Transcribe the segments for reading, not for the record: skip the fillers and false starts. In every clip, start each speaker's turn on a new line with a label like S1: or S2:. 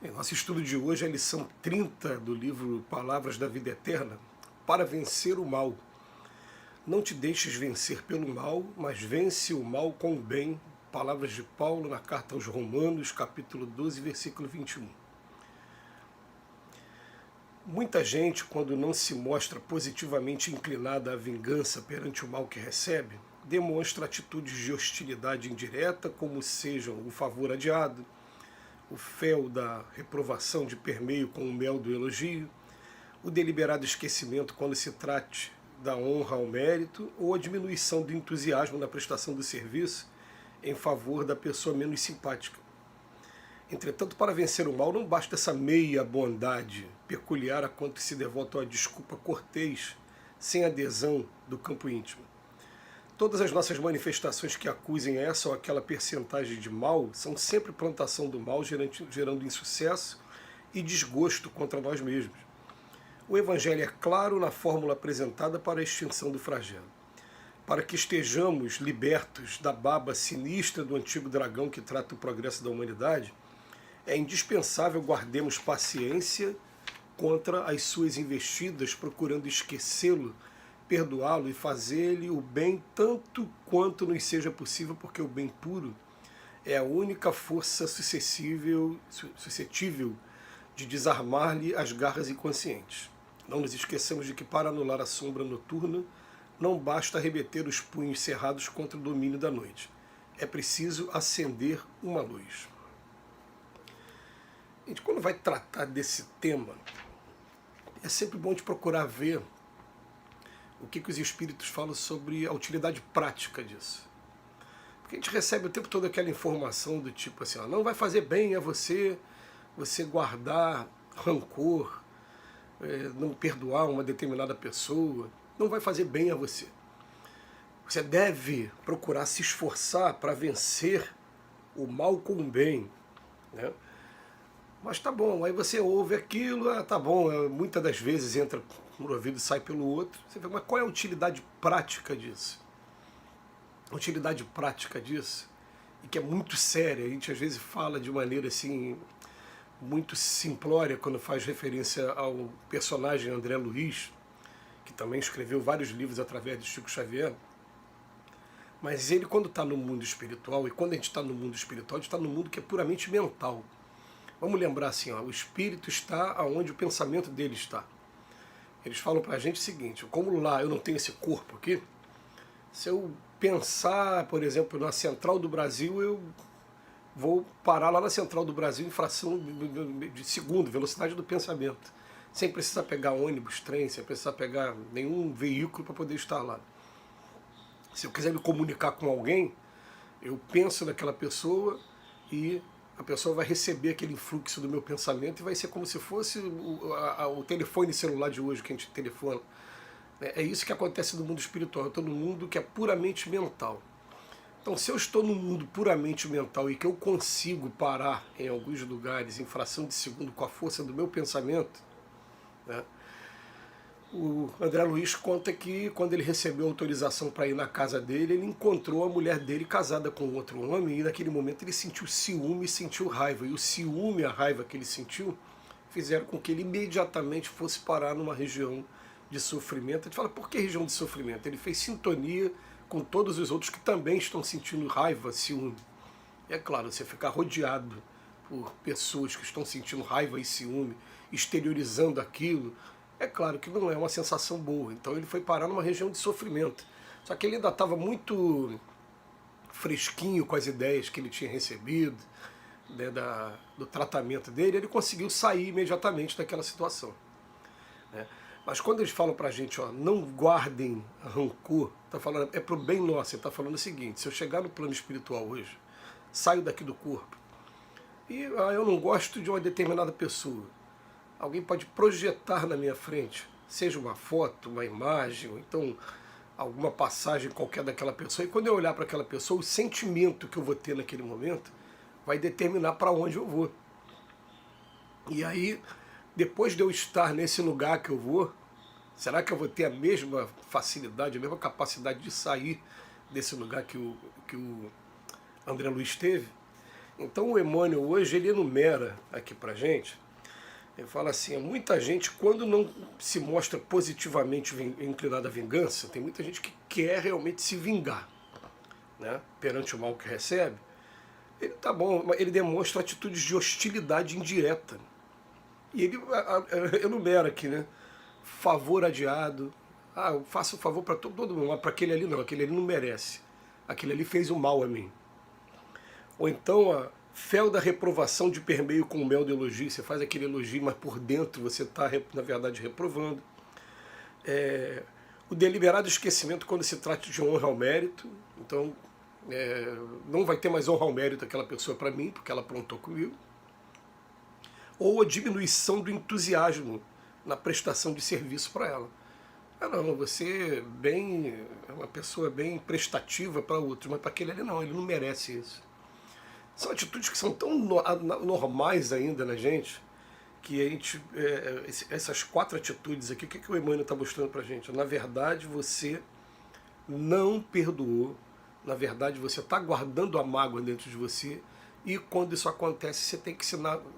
S1: Nosso estudo de hoje é a lição 30 do livro Palavras da Vida Eterna, para vencer o mal. Não te deixes vencer pelo mal, mas vence o mal com o bem. Palavras de Paulo na carta aos Romanos, capítulo 12, versículo 21. Muita gente, quando não se mostra positivamente inclinada à vingança perante o mal que recebe, demonstra atitudes de hostilidade indireta, como sejam o favor adiado, o fel da reprovação de permeio com o mel do elogio, o deliberado esquecimento quando se trate da honra ao mérito ou a diminuição do entusiasmo na prestação do serviço em favor da pessoa menos simpática. Entretanto, para vencer o mal não basta essa meia bondade peculiar a quanto se devota a desculpa cortês, sem adesão do campo íntimo. Todas as nossas manifestações que acusem essa ou aquela percentagem de mal são sempre plantação do mal, gerando insucesso e desgosto contra nós mesmos. O Evangelho é claro na fórmula apresentada para a extinção do flagelo. Para que estejamos libertos da baba sinistra do antigo dragão que trata o progresso da humanidade, é indispensável guardemos paciência contra as suas investidas, procurando esquecê-lo, perdoá-lo e fazer-lhe o bem tanto quanto nos seja possível, porque o bem puro é a única força suscetível de desarmar-lhe as garras inconscientes. Não nos esqueçamos de que para anular a sombra noturna não basta remeter os punhos cerrados contra o domínio da noite. É preciso acender uma luz. A gente, quando vai tratar desse tema, é sempre bom de procurar ver o que os espíritos falam sobre a utilidade prática disso. Porque a gente recebe o tempo todo aquela informação do tipo assim, ó, não vai fazer bem a você guardar rancor, não perdoar uma determinada pessoa, não vai fazer bem a você. Você deve procurar se esforçar para vencer o mal com o bem, né? Mas tá bom, aí você ouve aquilo, tá bom, muitas das vezes entra por um ouvido e sai pelo outro. Você vê, mas qual é a utilidade prática disso? A utilidade prática disso, e que é muito séria, a gente às vezes fala de maneira assim, muito simplória quando faz referência ao personagem André Luiz, que também escreveu vários livros através de Chico Xavier. Mas ele, quando está no mundo espiritual, e quando a gente está no mundo espiritual, a gente está no mundo que é puramente mental. Vamos lembrar assim, ó, o espírito está onde o pensamento dele está. Eles falam para a gente o seguinte, como lá eu não tenho esse corpo aqui, se eu pensar, por exemplo, na Central do Brasil, eu vou parar lá na Central do Brasil em fração de segundo, velocidade do pensamento, sem precisar pegar ônibus, trem, sem precisar pegar nenhum veículo para poder estar lá. Se eu quiser me comunicar com alguém, eu penso naquela pessoa e a pessoa vai receber aquele influxo do meu pensamento e vai ser como se fosse o telefone celular de hoje que a gente telefona. É isso que acontece no mundo espiritual. Eu estou num mundo que é puramente mental. Então, se eu estou num mundo puramente mental e que eu consigo parar em alguns lugares em fração de segundo com a força do meu pensamento, né, o André Luiz conta que quando ele recebeu autorização para ir na casa dele, ele encontrou a mulher dele casada com outro homem e naquele momento ele sentiu ciúme e sentiu raiva. E o ciúme e a raiva que ele sentiu fizeram com que ele imediatamente fosse parar numa região de sofrimento. A gente fala, por que região de sofrimento? Ele fez sintonia com todos os outros que também estão sentindo raiva, ciúme. E é claro, você ficar rodeado por pessoas que estão sentindo raiva e ciúme, exteriorizando aquilo, é claro que não é uma sensação boa. Então ele foi parar numa região de sofrimento. Só que ele ainda estava muito fresquinho com as ideias que ele tinha recebido, né, do tratamento dele, ele conseguiu sair imediatamente daquela situação, né? Mas quando eles falam pra gente, ó, não guardem rancor, tá falando, é pro bem nosso, ele tá falando o seguinte, se eu chegar no plano espiritual hoje, saio daqui do corpo, e eu não gosto de uma determinada pessoa, alguém pode projetar na minha frente, seja uma foto, uma imagem, ou então alguma passagem qualquer daquela pessoa, e quando eu olhar para aquela pessoa, o sentimento que eu vou ter naquele momento vai determinar para onde eu vou. E aí, depois de eu estar nesse lugar que eu vou, será que eu vou ter a mesma facilidade, a mesma capacidade de sair desse lugar que o André Luiz teve? Então o Emmanuel hoje ele enumera aqui pra gente, ele fala assim, muita gente quando não se mostra positivamente inclinada à vingança, tem muita gente que quer realmente se vingar, né, perante o mal que recebe, ele tá bom, mas ele demonstra atitudes de hostilidade indireta. E ele enumera aqui, né, favor adiado, eu faço um favor para todo mundo, mas para aquele ali não, aquele ali não merece, aquele ali fez o mal a mim. Ou então a fel da reprovação de permeio com o mel do elogio. Você faz aquele elogio, mas por dentro você está, na verdade, reprovando. O deliberado esquecimento quando se trata de honra ao mérito. Então, não vai ter mais honra ao mérito aquela pessoa para mim, porque ela aprontou comigo. Ou a diminuição do entusiasmo na prestação de serviço para ela. Não, você é uma pessoa bem prestativa para outros, mas para aquele ali não, ele não merece isso. São atitudes que são tão normais ainda na gente, que a gente, essas 4 atitudes aqui, o que o Emmanuel está mostrando para a gente? Na verdade, você não perdoou, na verdade, você está guardando a mágoa dentro de você, e quando isso acontece, você tem que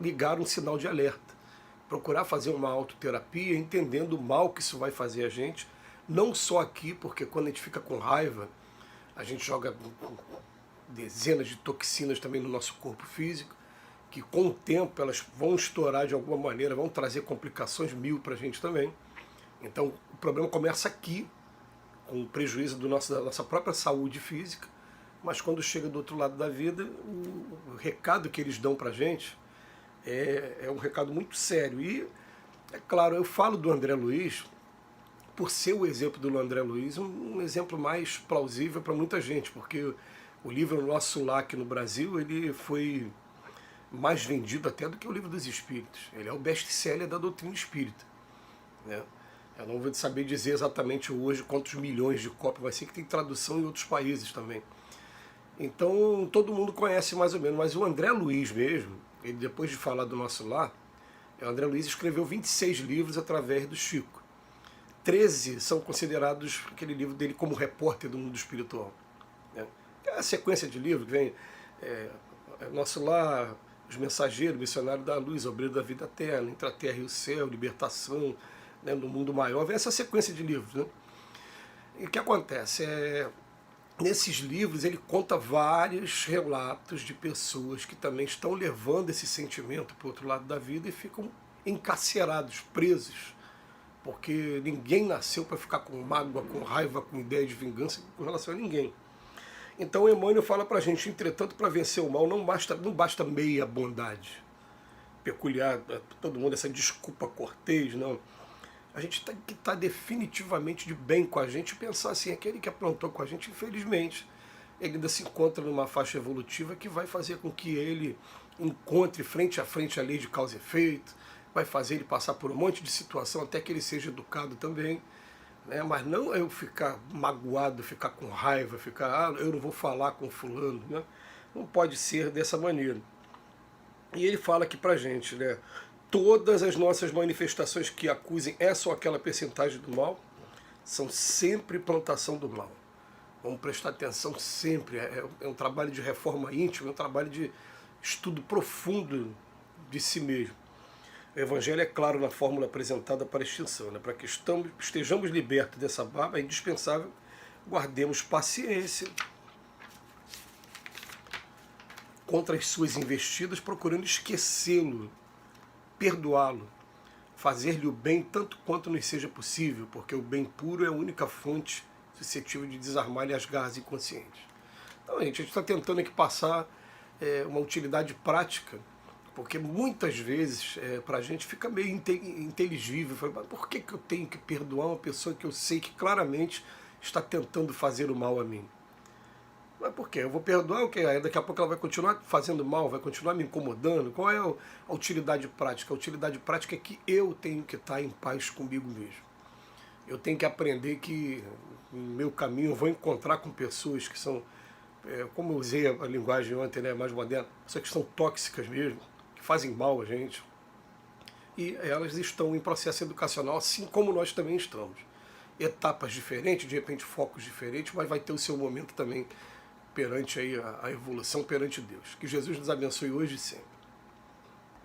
S1: ligar um sinal de alerta. Procurar fazer uma autoterapia, entendendo o mal que isso vai fazer a gente, não só aqui, porque quando a gente fica com raiva, a gente joga dezenas de toxinas também no nosso corpo físico, que com o tempo elas vão estourar de alguma maneira, vão trazer complicações 1000 para a gente também. Então o problema começa aqui, com o prejuízo da nossa própria saúde física, mas quando chega do outro lado da vida, o recado que eles dão para a gente é um recado muito sério. E, é claro, eu falo do André Luiz, por ser o exemplo do André Luiz, um exemplo mais plausível para muita gente, porque o livro Nosso Lar aqui no Brasil, ele foi mais vendido até do que o Livro dos Espíritos. Ele é o best-seller da doutrina espírita, né? Eu não vou saber dizer exatamente hoje quantos milhões de cópias vai ser, que tem tradução em outros países também. Então todo mundo conhece mais ou menos, mas o André Luiz mesmo, ele depois de falar do Nosso Lar, o André Luiz escreveu 26 livros através do Chico. 13 são considerados aquele livro dele como repórter do mundo espiritual, né? É a sequência de livros que vem Nosso Lar, Os Mensageiros, Missionário da Luz, Obreiro da Vida Eterna, Entre a Terra e o Céu, Libertação, né, no Mundo Maior, vem essa sequência de livros, né? E o que acontece? Nesses livros ele conta vários relatos de pessoas que também estão levando esse sentimento para o outro lado da vida e ficam encarcerados, presos, porque ninguém nasceu para ficar com mágoa, com raiva, com ideia de vingança com relação a ninguém. Então Emmanuel fala para a gente, entretanto, para vencer o mal não basta meia bondade, peculiar a todo mundo, essa desculpa cortês, não. A gente tem que estar definitivamente de bem com a gente e pensar assim, aquele que aprontou com a gente, infelizmente, ele ainda se encontra numa faixa evolutiva que vai fazer com que ele encontre frente a frente a lei de causa e efeito, vai fazer ele passar por um monte de situação até que ele seja educado também, né? Mas não eu ficar magoado, ficar com raiva, ficar, eu não vou falar com fulano, né? Não pode ser dessa maneira. E ele fala aqui pra gente, né? Todas as nossas manifestações que acusem essa ou aquela percentagem do mal são sempre plantação do mal. Vamos prestar atenção sempre. É um trabalho de reforma íntima, é um trabalho de estudo profundo de si mesmo. O Evangelho é claro na fórmula apresentada para a extinção, né? Para que estejamos libertos dessa barba, é indispensável guardemos paciência contra as suas investidas, procurando esquecê-lo, perdoá-lo, fazer-lhe o bem tanto quanto nos seja possível, porque o bem puro é a única fonte suscetível de desarmar-lhe as garras inconscientes. Então, a gente está tentando aqui passar uma utilidade prática, porque muitas vezes para a gente fica meio inteligível. Mas por que eu tenho que perdoar uma pessoa que eu sei que claramente está tentando fazer o mal a mim? Mas por quê? Eu vou perdoar o quê? Aí daqui a pouco ela vai continuar fazendo mal, vai continuar me incomodando? Qual é a utilidade prática? A utilidade prática é que eu tenho que estar em paz comigo mesmo. Eu tenho que aprender que no meu caminho eu vou encontrar com pessoas que são, como eu usei a linguagem ontem, né, mais moderna, pessoas que são tóxicas mesmo, que fazem mal a gente. E elas estão em processo educacional, assim como nós também estamos. Etapas diferentes, de repente focos diferentes, mas vai ter o seu momento também perante aí a evolução perante Deus. Que Jesus nos abençoe hoje e sempre.